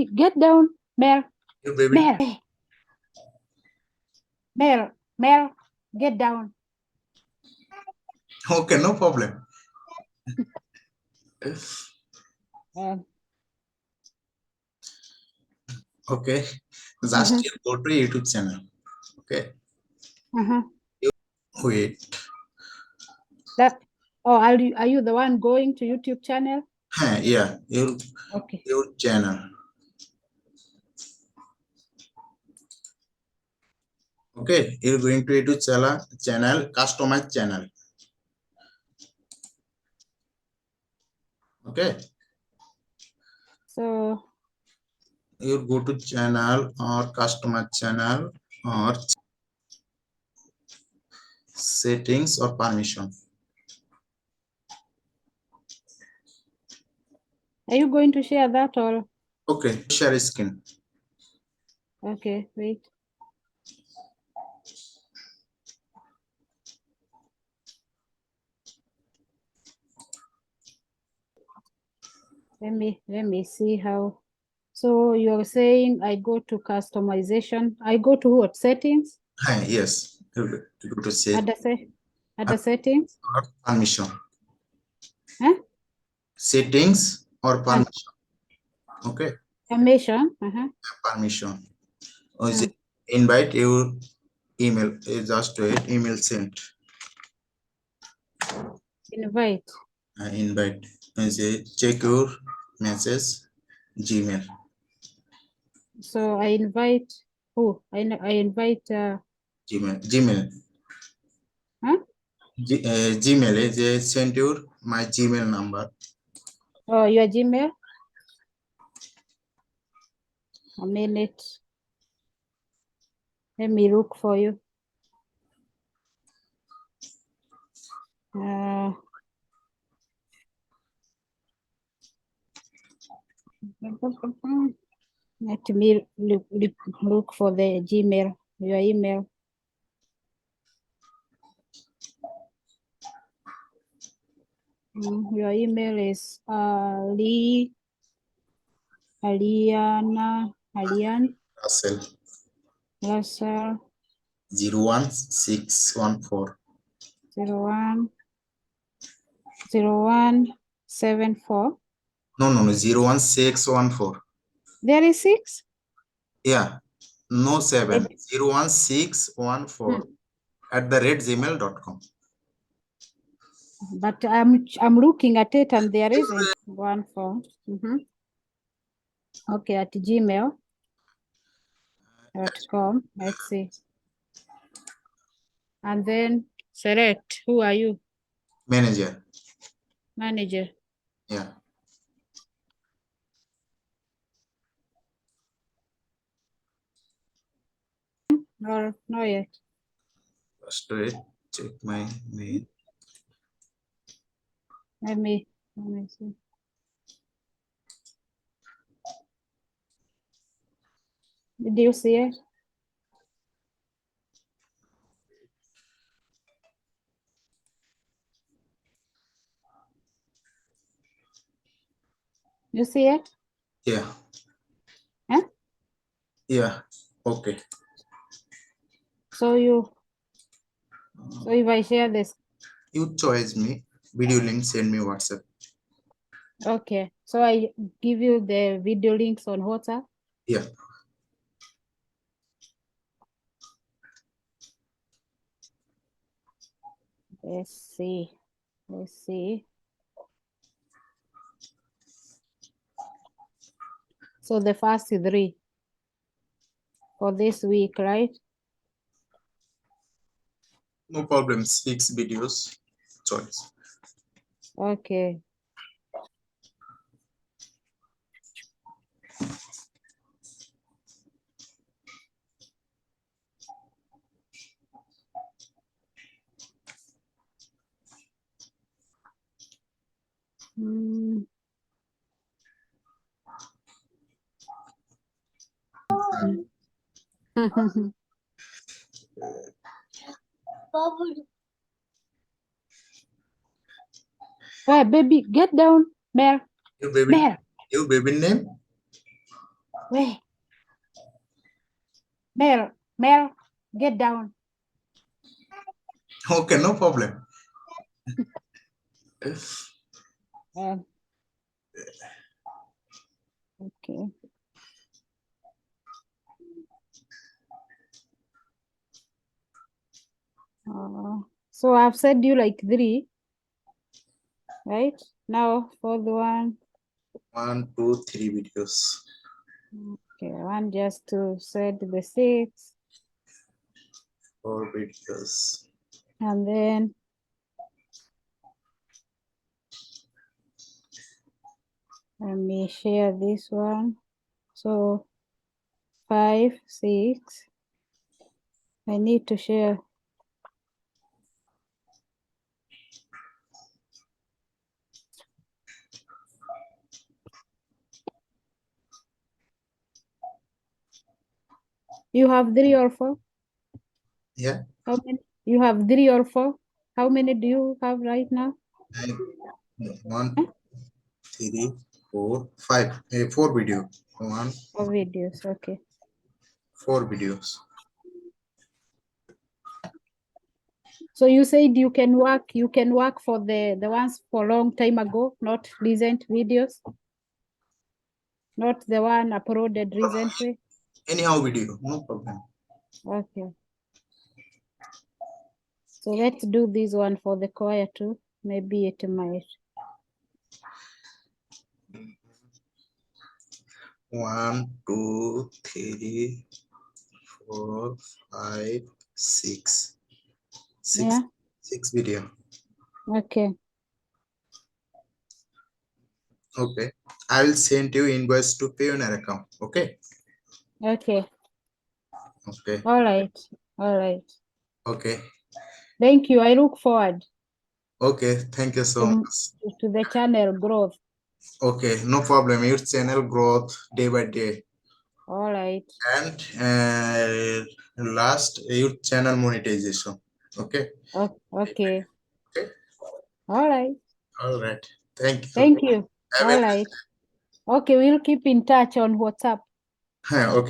baby, get down. Mel, Your baby. Mel, get down. Okay, no problem. Okay, just you go to YouTube channel. Okay. Wait. Are you the one going to YouTube channel? Yeah, your channel. Okay, you're going to YouTube channel, customize channel. Okay. So you go to channel or customer channel or settings or permission. Are you going to share that or? Okay, share screen. Okay, wait. Let me see how. So you're saying I go to customization. I go to what, settings? Yes, you go to say at the settings or permission. Huh? Settings or permission. Okay. Permission. Permission. Invite your email. Just wait. Email sent. Invite. Invite. Say check your message. Gmail. So I invite who? I invite Gmail. Huh? Gmail. They send you my Gmail number. Oh, your Gmail? A minute. Let me look for you. Let me look for the Gmail, your email. Your email is Ariyan. Rasel. Rasel. 01614. 0174. No, 01614. There is 6? Yeah, no 7. 01614 @gmail.com. But I'm looking at it and there isn't 14. Okay, at gmail.com. Let's see. And then select, who are you? Manager. Yeah. Or not yet. First wait, check my mail. Let me see. Did you see it? You see it? Yeah. Huh? Yeah. Okay. So if I share this. You choose me. Video link, send me WhatsApp. Okay. So I give you the video links on WhatsApp? Yeah. Let's see. So the first 3 for this week, right? No problem. 6 videos. Choice. Okay. Hey, baby, get down. Mel. Your baby name? Wait. Mel, get down. Okay, no problem. Um, okay. So I've said you like 3, right? Now for the one. 1, 2, 3 videos. Okay, I want just to set the 6. 4 videos. And then let me share this one. So 5, 6. I need to share. You have 3 or 4? Yeah. How many? You have 3 or 4? How many do you have right now? 1, 3, 4, 5. 4 video. 1, 4 videos, okay. 4 videos. So you said you can work for the ones for long time ago, not recent videos, not the one uploaded recently. Anyhow video, no problem. Okay. So let's do this one for the choir too. Maybe it might. 1, 2, 3, 4, 5, 6. 6, Yeah. 6 video. Okay. Okay. I will send you invoice to Payoneer account. Okay. Okay. Okay. All right. All right. Okay. Thank you. I look forward Okay. Thank you so much. to the channel growth. Okay. No problem. Your channel growth day by day. All right. And last, your channel monetization. Okay. Okay. Okay. All right. All right. Thank you. Thank you. Have a All nice right. Okay, we'll keep in touch on WhatsApp. day. Okay.